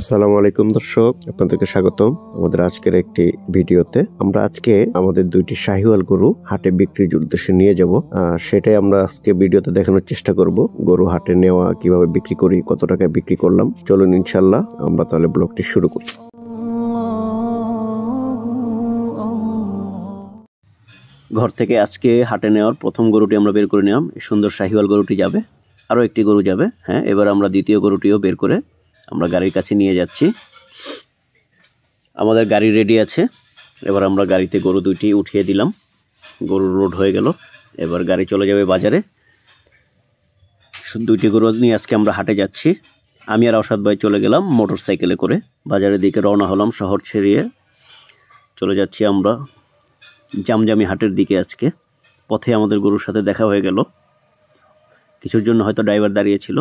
আসসালামু আলাইকুম দর্শক, আপনাদেরকে স্বাগতম আমাদের আজকের একটি ভিডিওতে। আমরা আজকে আমাদের দুইটি শাহিওয়াল গরু হাটে বিক্রির উদ্দেশ্যে নিয়ে যাব। সেটাই আমরা আজকে ভিডিওতে দেখানোর চেষ্টা করব। গরু হাটে নেওয়া, কিভাবে বিক্রি করি, কত টাকায় বিক্রি করলাম। চলুন ইনশাল্লাহ আমরা তাহলে ব্লগটি শুরু করি। ঘর থেকে আজকে হাটে নেওয়ার প্রথম গরুটি আমরা বের করে নিলাম। সুন্দর শাহিওয়াল গরুটি যাবে, আরও একটি গরু যাবে। হ্যাঁ, এবার আমরা দ্বিতীয় গরুটিও বের করে আমরা গাড়ির কাছে নিয়ে যাচ্ছি। আমাদের গাড়ি রেডি আছে। এবার আমরা গাড়িতে গরু দুইটি উঠিয়ে দিলাম। গরু লোড হয়ে গেল। এবার গাড়ি চলে যাবে বাজারে। দুইটি গরু নিয়ে আজকে আমরা হাটে যাচ্ছি। আমি আর আওশাদ ভাই চলে গেলাম মোটর সাইকেলে করে, বাজারের দিকে রওনা হলাম। শহর ছেড়িয়ে চলে যাচ্ছি আমরা জামজামি হাটের দিকে। আজকে পথে আমাদের গরুর সাথে দেখা হয়ে গেল। কিছুর জন্য হয়তো ড্রাইভার দাঁড়িয়েছিল।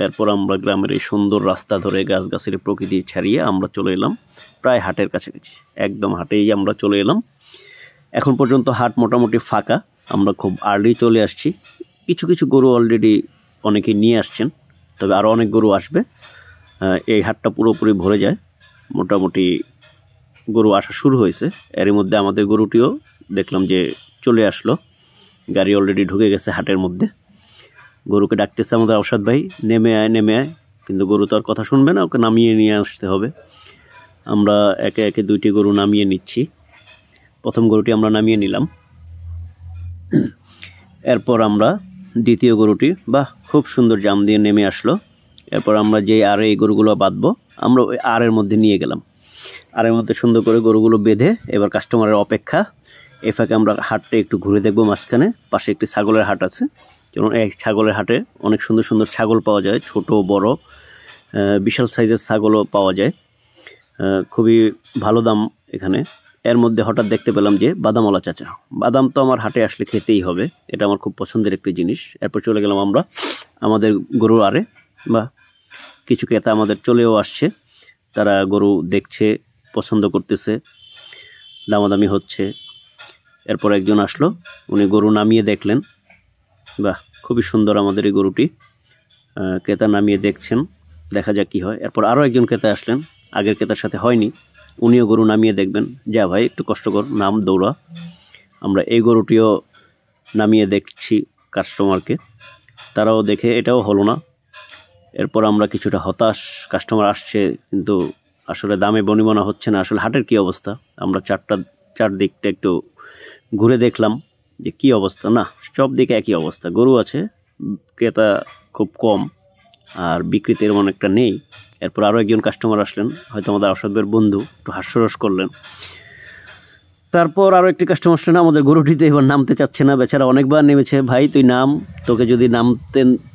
এরপর আমরা গ্রামের এই সুন্দর রাস্তা ধরে গাছগাছালি প্রকৃতি ছাড়িয়ে আমরা চলে এলাম প্রায় হাটের কাছাকাছি। একদম হাটেই আমরা চলে এলাম। এখন পর্যন্ত হাট মোটামুটি ফাঁকা। আমরা খুব আর্লি চলে আসছি। কিছু কিছু গরু অলরেডি অনেকে নিয়ে আসছেন, তবে আরও অনেক গরু আসবে। এই হাটটা পুরোপুরি ভরে যায়। মোটামুটি গরু আসা শুরু হয়েছে। এর মধ্যে আমাদের গরুটিও দেখলাম যে চলে আসলো। গাড়ি অলরেডি ঢুকে গেছে হাটের মধ্যে। গরুকে ডাকতেছে আমাদের আওশাদ ভাই, নেমে আয় নেমে আয়। কিন্তু গরু তো আর কথা শুনবে না, ওকে নামিয়ে নিয়ে আসতে হবে। আমরা একে একে দুইটি গরু নামিয়ে নিচ্ছি। প্রথম গরুটি আমরা নামিয়ে নিলাম। এরপর আমরা দ্বিতীয় গরুটি, খুব সুন্দর জাম দিয়ে নেমে আসলো। এরপর আমরা যে আরে এই গরুগুলো বাঁধবো, আমরা ওই আরের মধ্যে নিয়ে গেলাম। আরের মধ্যে সুন্দর করে গরুগুলো বেঁধে এবার কাস্টমারের অপেক্ষা। এ ফাঁকে আমরা হাটটা একটু ঘুরে দেখবো। মাঝখানে পাশে একটি ছাগলের হাট আছে। যেমন এই ছাগলের হাটে অনেক সুন্দর সুন্দর ছাগল পাওয়া যায়, ছোট বড় বিশাল সাইজের ছাগলও পাওয়া যায়। খুবই ভালো দাম এখানে। এর মধ্যে হঠাৎ দেখতে পেলাম যে বাদামওয়ালা চাচা। বাদাম তো আমার হাটে আসলে খেতেই হবে, এটা আমার খুব পছন্দের একটি জিনিস। এরপর চলে গেলাম আমরা আমাদের গরুর আরে। কিছু ক্রেতা আমাদের চলেও আসছে। তারা গরু দেখছে, পছন্দ করতেছে, দামাদামি হচ্ছে। এরপর একজন আসলো, উনি গরু নামিয়ে দেখলেন। খুবই সুন্দর আমাদের এই গরুটি। ক্রেতা নামিয়ে দেখছেন, দেখা যাক কি হয়। এরপর আরও একজন ক্রেতা আসলেন, আগের ক্রেতার সাথে হয়নি। উনিও গরু নামিয়ে দেখবেন। যা ভাই, একটু কষ্ট কর, নাম দৌড়া। আমরা এই গরুটিও নামিয়ে দেখছি কাস্টমারকে। তারাও দেখে এটাও হলো না। এরপর আমরা কিছুটা হতাশ, কাস্টমার আসছে কিন্তু আসলে দামে বনিবনা হচ্ছে না। আসলে হাটের কি অবস্থা, আমরা চারদিকটা একটু ঘুরে দেখলাম যে কি অবস্থা। না, সব দিকে একই অবস্থা। গরু আছে, ক্রেতা খুব কম, আর বিক্রিতে এরকম একটা নেই। এরপর আরও একজন কাস্টমার আসলেন, হয়তো আমাদের আওশাদ ভাইয়ের বন্ধু, একটু হাস্যরস করলেন। তারপর আরও একটি কাস্টমার আসলেন। আমাদের গরুটিতে এবার নামতে চাচ্ছে না, বেচারা অনেকবার নেমেছে। ভাই তুই নাম,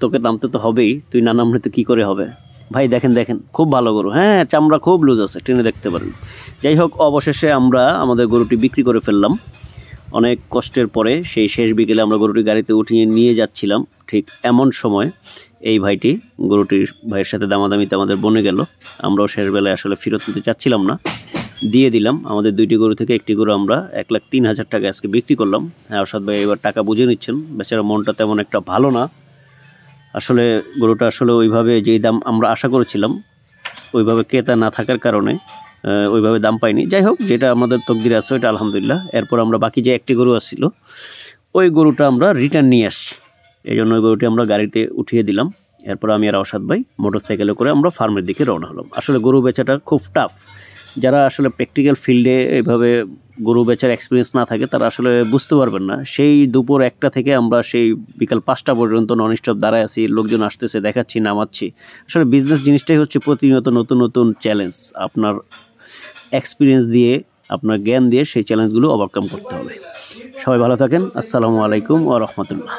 তোকে নামতে তো হবেই, তুই না নামলে তো কী করে হবে। ভাই দেখেন খুব ভালো গরু, হ্যাঁ চামড়া খুব লুজ আছে, টেনে দেখতে পারেন। যাই হোক, অবশেষে আমরা আমাদের গরুটি বিক্রি করে ফেললাম। অনেক কষ্টের পরে সেই শেষ বিকেলে আমরা গরুটি গাড়িতে উঠিয়ে নিয়ে যাচ্ছিলাম। ঠিক এমন সময় এই গরুটির ভাইয়ের সাথে দামাদামিতে আমাদের বনে গেল। আমরাও শেষ বেলায় আসলে ফেরত নিতে চাচ্ছিলাম না, দিয়ে দিলাম। আমাদের দুইটি গরু থেকে একটি গরু আমরা 1,03,000 টাকা আজকে বিক্রি করলাম। হ্যাঁ, আওশাদ ভাই এবার টাকা বুঝে নিচ্ছেন। বেচারা মনটা তেমন একটা ভালো না। আসলে গরুটা আসলে ওইভাবে যেই দাম আমরা আশা করেছিলাম, ওইভাবে ক্রেতা না থাকার কারণে ওইভাবে দাম পাইনি। যাই হোক, যেটা আমাদের তকদিরে আছে ওইটা আলহামদুলিল্লাহ। এরপর আমরা বাকি যে একটি গরু আসছিল, ওই গরুটা আমরা রিটার্ন নিয়ে আসছি। এই জন্য ওই গরুটি আমরা গাড়িতে উঠিয়ে দিলাম। এরপর আমি আর আওশাদ ভাই মোটর সাইকেলে করে আমরা ফার্মের দিকে রওনা হলাম। আসলে গরু বেচাটা খুব টাফ। যারা আসলে প্র্যাকটিক্যাল ফিল্ডে এইভাবে গরু বেচার এক্সপিরিয়েন্স না থাকে, তারা আসলে বুঝতে পারবেন না। সেই দুপুর 1টা থেকে আমরা সেই বিকাল 5টা পর্যন্ত নন স্টপ দাঁড়ায় আছি। লোকজন আসতেছে, দেখাচ্ছি, নামাচ্ছি। আসলে বিজনেস জিনিসটাই হচ্ছে প্রতিনিয়ত নতুন নতুন চ্যালেঞ্জ। আপনার এক্সপিরিয়েন্স দিয়ে, আপনার জ্ঞান দিয়ে সেই চ্যালেঞ্জগুলো ওভারকাম করতে হবে। সবাই ভালো থাকেন। আসসালামু আলাইকুম ওয়া রাহমাতুল্লাহ।